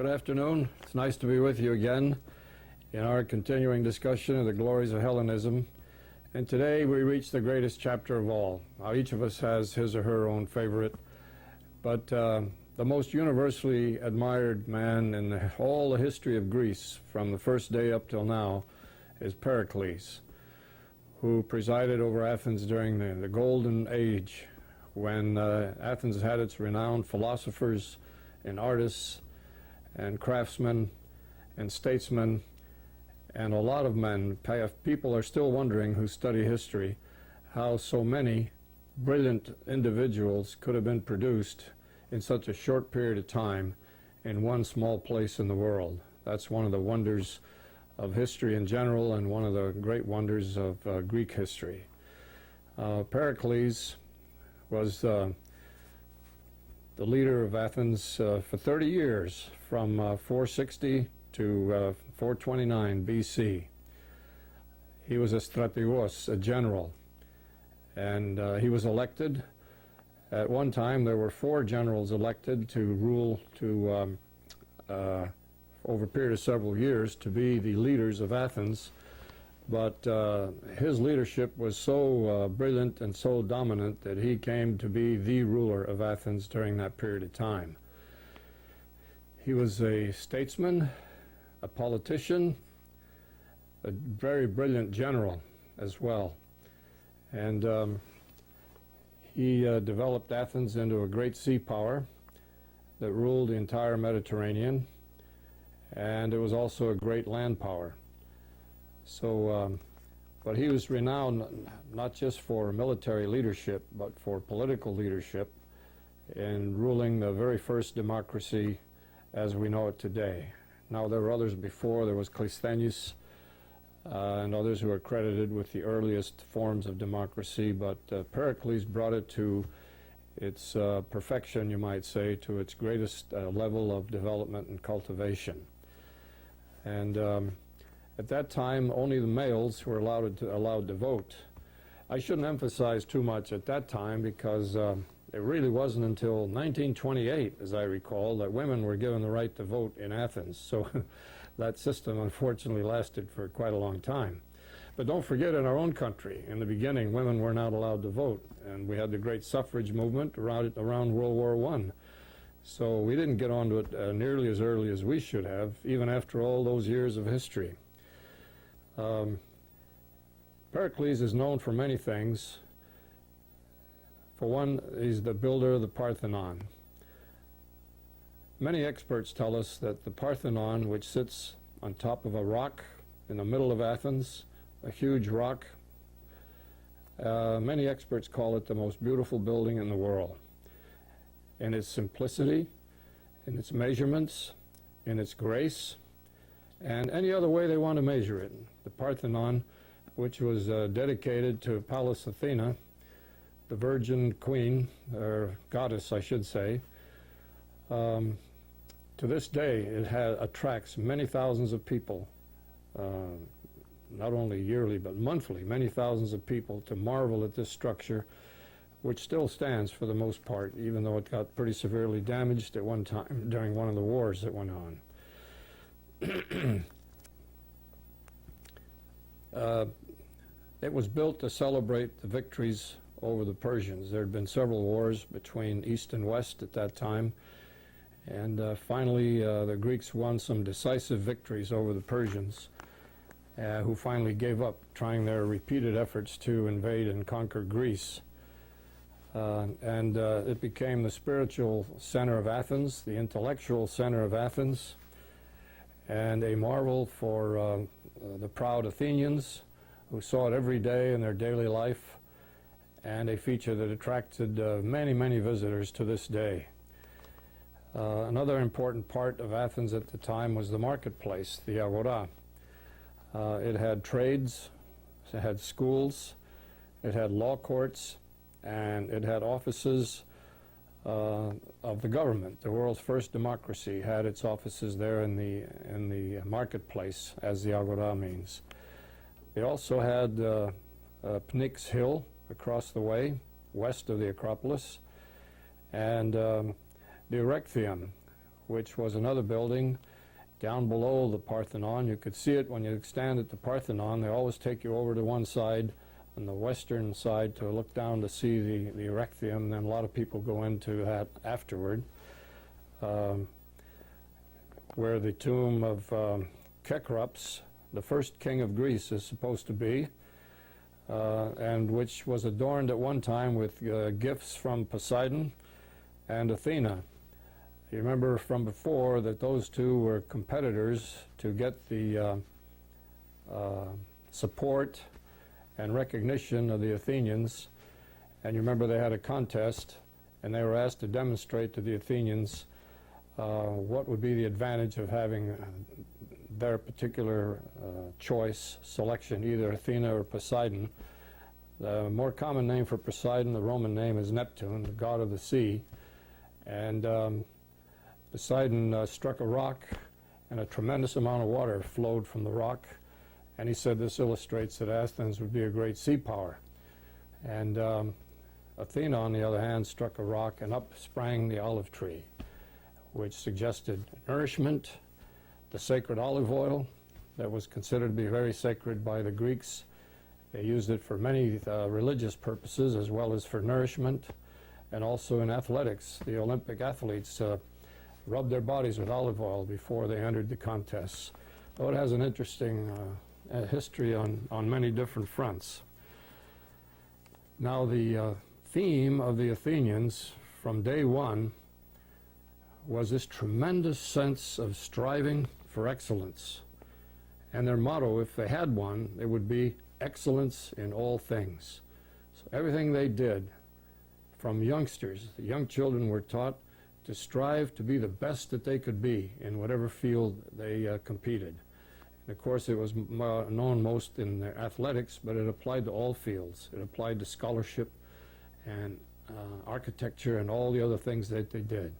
Good afternoon. It's nice to be with you again in our continuing discussion of the glories of Hellenism. And today we reach the greatest chapter of all. Now, each of us has his or her own favorite, but the most universally admired man in all the history of Greece, from the first day up till now, is Pericles, who presided over Athens during the Golden Age, when Athens had its renowned philosophers and artists and craftsmen and statesmen and a lot of men. People are still wondering, who study history, how so many brilliant individuals could have been produced in such a short period of time in one small place in the world. That's one of the wonders of history in general and one of the great wonders of Greek history. Pericles was the leader of Athens for 30 years, from 460 to 429 BC. He was a strategos, a general, and he was elected. At one time, there were 4 generals elected to rule over a period of several years to be the leaders of Athens. But his leadership was so brilliant and so dominant that he came to be the ruler of Athens during that period of time. He was a statesman, a politician, a very brilliant general as well. And he developed Athens into a great sea power that ruled the entire Mediterranean, and it was also a great land power. So, but he was renowned not just for military leadership, but for political leadership in ruling the very first democracy as we know it today. Now, there were others before. There was Clisthenes and others who are credited with the earliest forms of democracy, but Pericles brought it to its perfection, you might say, to its greatest level of development and cultivation. And at that time, only the males were allowed to vote. I shouldn't emphasize too much at that time, because it really wasn't until 1928, as I recall, that women were given the right to vote in Athens. So that system, unfortunately, lasted for quite a long time. But don't forget, in our own country, in the beginning, women were not allowed to vote, and we had the great suffrage movement around World War I. So we didn't get onto it nearly as early as we should have, even after all those years of history. Pericles is known for many things. For one, he's the builder of the Parthenon. Many experts tell us that the Parthenon, which sits on top of a rock in the middle of Athens, a huge rock, many experts call it the most beautiful building in the world. In its simplicity, in its measurements, in its grace, and any other way they want to measure it. The Parthenon, which was dedicated to Pallas Athena, the Virgin Queen, or goddess, I should say. To this day, it attracts many thousands of people, not only yearly, but monthly, many thousands of people to marvel at this structure, which still stands for the most part, even though it got pretty severely damaged at one time during one of the wars that went on. It was built to celebrate the victories over the Persians. There had been several wars between East and West at that time, and finally the Greeks won some decisive victories over the Persians, who finally gave up trying their repeated efforts to invade and conquer Greece. And it became the spiritual center of Athens, the intellectual center of Athens, and a marvel for the proud Athenians, who saw it every day in their daily life, and a feature that attracted many, many visitors to this day. Another important part of Athens at the time was the marketplace, the agora. It had trades, it had schools, it had law courts, and it had offices of the government. The world's first democracy had its offices there in the marketplace, as the agora means. It also had Pnyx Hill across the way, west of the Acropolis, and the Erechtheion, which was another building down below the Parthenon. You could see it when you stand at the Parthenon. They always take you over to one side, on the western side, to look down to see the Erechtheum. Then a lot of people go into that afterward, where the tomb of Kekrops, the first king of Greece, is supposed to be, and which was adorned at one time with gifts from Poseidon and Athena. You remember from before that those two were competitors to get the support and recognition of the Athenians. And you remember they had a contest, and they were asked to demonstrate to the Athenians what would be the advantage of having their particular choice, selection, either Athena or Poseidon. The more common name for Poseidon, the Roman name, is Neptune, the god of the sea. And Poseidon struck a rock, and a tremendous amount of water flowed from the rock. And he said this illustrates that Athens would be a great sea power. And Athena, on the other hand, struck a rock, and up sprang the olive tree, which suggested nourishment, the sacred olive oil that was considered to be very sacred by the Greeks. They used it for many religious purposes as well as for nourishment, and also in athletics. The Olympic athletes rubbed their bodies with olive oil before they entered the contests. So it has an interesting history on many different fronts. Now, the theme of the Athenians from day one was this tremendous sense of striving for excellence. And their motto, if they had one, it would be excellence in all things. So everything they did, from youngsters, the young children were taught to strive to be the best that they could be in whatever field they competed. And of course, it was known most in athletics, but it applied to all fields. It applied to scholarship and architecture and all the other things that they did.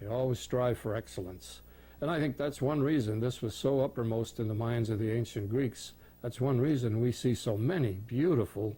They always strive for excellence. And I think that's one reason this was so uppermost in the minds of the ancient Greeks. That's one reason we see so many beautiful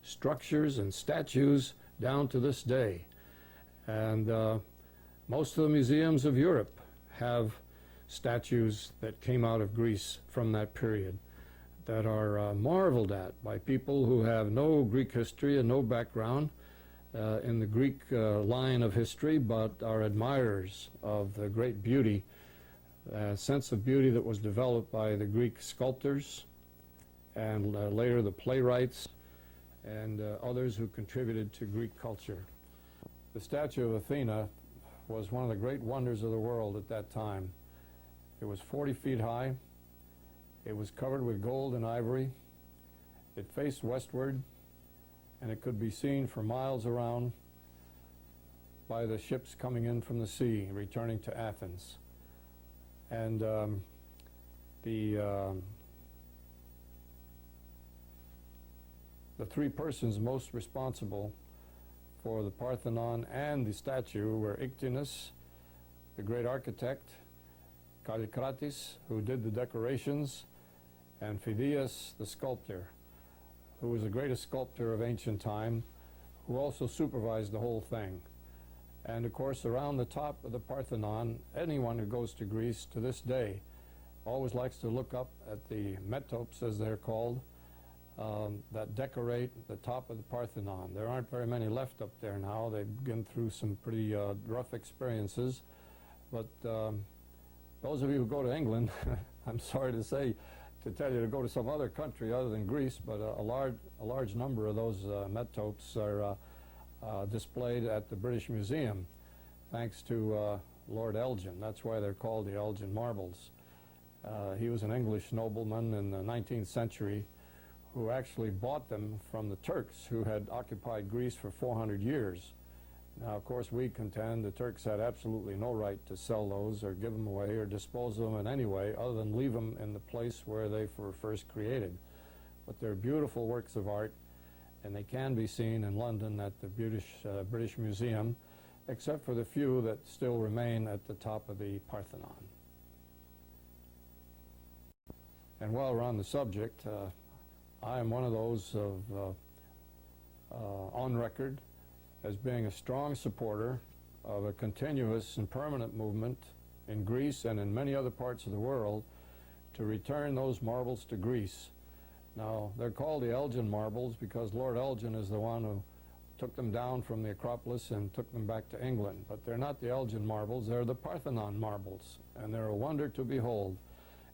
structures and statues down to this day. And most of the museums of Europe have statues that came out of Greece from that period that are marveled at by people who have no Greek history and no background in the Greek line of history, but are admirers of the great beauty, sense of beauty that was developed by the Greek sculptors and later the playwrights and others who contributed to Greek culture. The statue of Athena was one of the great wonders of the world at that time. It was 40 feet high. It was covered with gold and ivory. It faced westward, and it could be seen for miles around by the ships coming in from the sea, returning to Athens. And the three persons most responsible for the Parthenon and the statue were Ictinus, the great architect, Kallikratis, who did the decorations, and Phidias, the sculptor, who was the greatest sculptor of ancient time, who also supervised the whole thing. And of course, around the top of the Parthenon, anyone who goes to Greece to this day always likes to look up at the metopes, as they're called, that decorate the top of the Parthenon. There aren't very many left up there now. They've been through some pretty rough experiences. But those of you who go to England, I'm sorry to say, to tell you to go to some other country other than Greece, but a large number of those metopes are displayed at the British Museum, thanks to Lord Elgin. That's why they're called the Elgin marbles. He was an English nobleman in the 19th century who actually bought them from the Turks, who had occupied Greece for 400 years. Now, of course, we contend the Turks had absolutely no right to sell those or give them away or dispose of them in any way other than leave them in the place where they were first created. But they're beautiful works of art, and they can be seen in London at the British Museum, except for the few that still remain at the top of the Parthenon. And while we're on the subject, I am one of those on record as being a strong supporter of a continuous and permanent movement in Greece and in many other parts of the world to return those marbles to Greece. Now, they're called the Elgin marbles because Lord Elgin is the one who took them down from the Acropolis and took them back to England. But they're not the Elgin marbles, they're the Parthenon marbles, and they're a wonder to behold.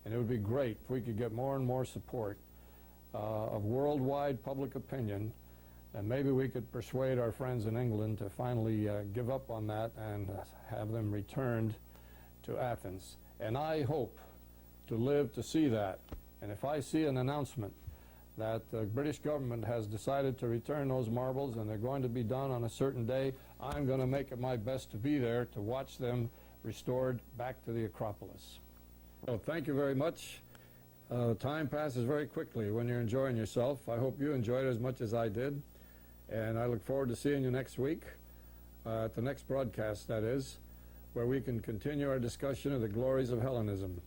And it would be great if we could get more and more support of worldwide public opinion, and maybe we could persuade our friends in England to finally give up on that and have them returned to Athens. And I hope to live to see that. And if I see an announcement that the British government has decided to return those marbles and they're going to be done on a certain day, I'm going to make it my best to be there to watch them restored back to the Acropolis. So thank you very much. Time passes very quickly when you're enjoying yourself. I hope you enjoyed it as much as I did. And I look forward to seeing you next week, at the next broadcast, that is, where we can continue our discussion of the glories of Hellenism.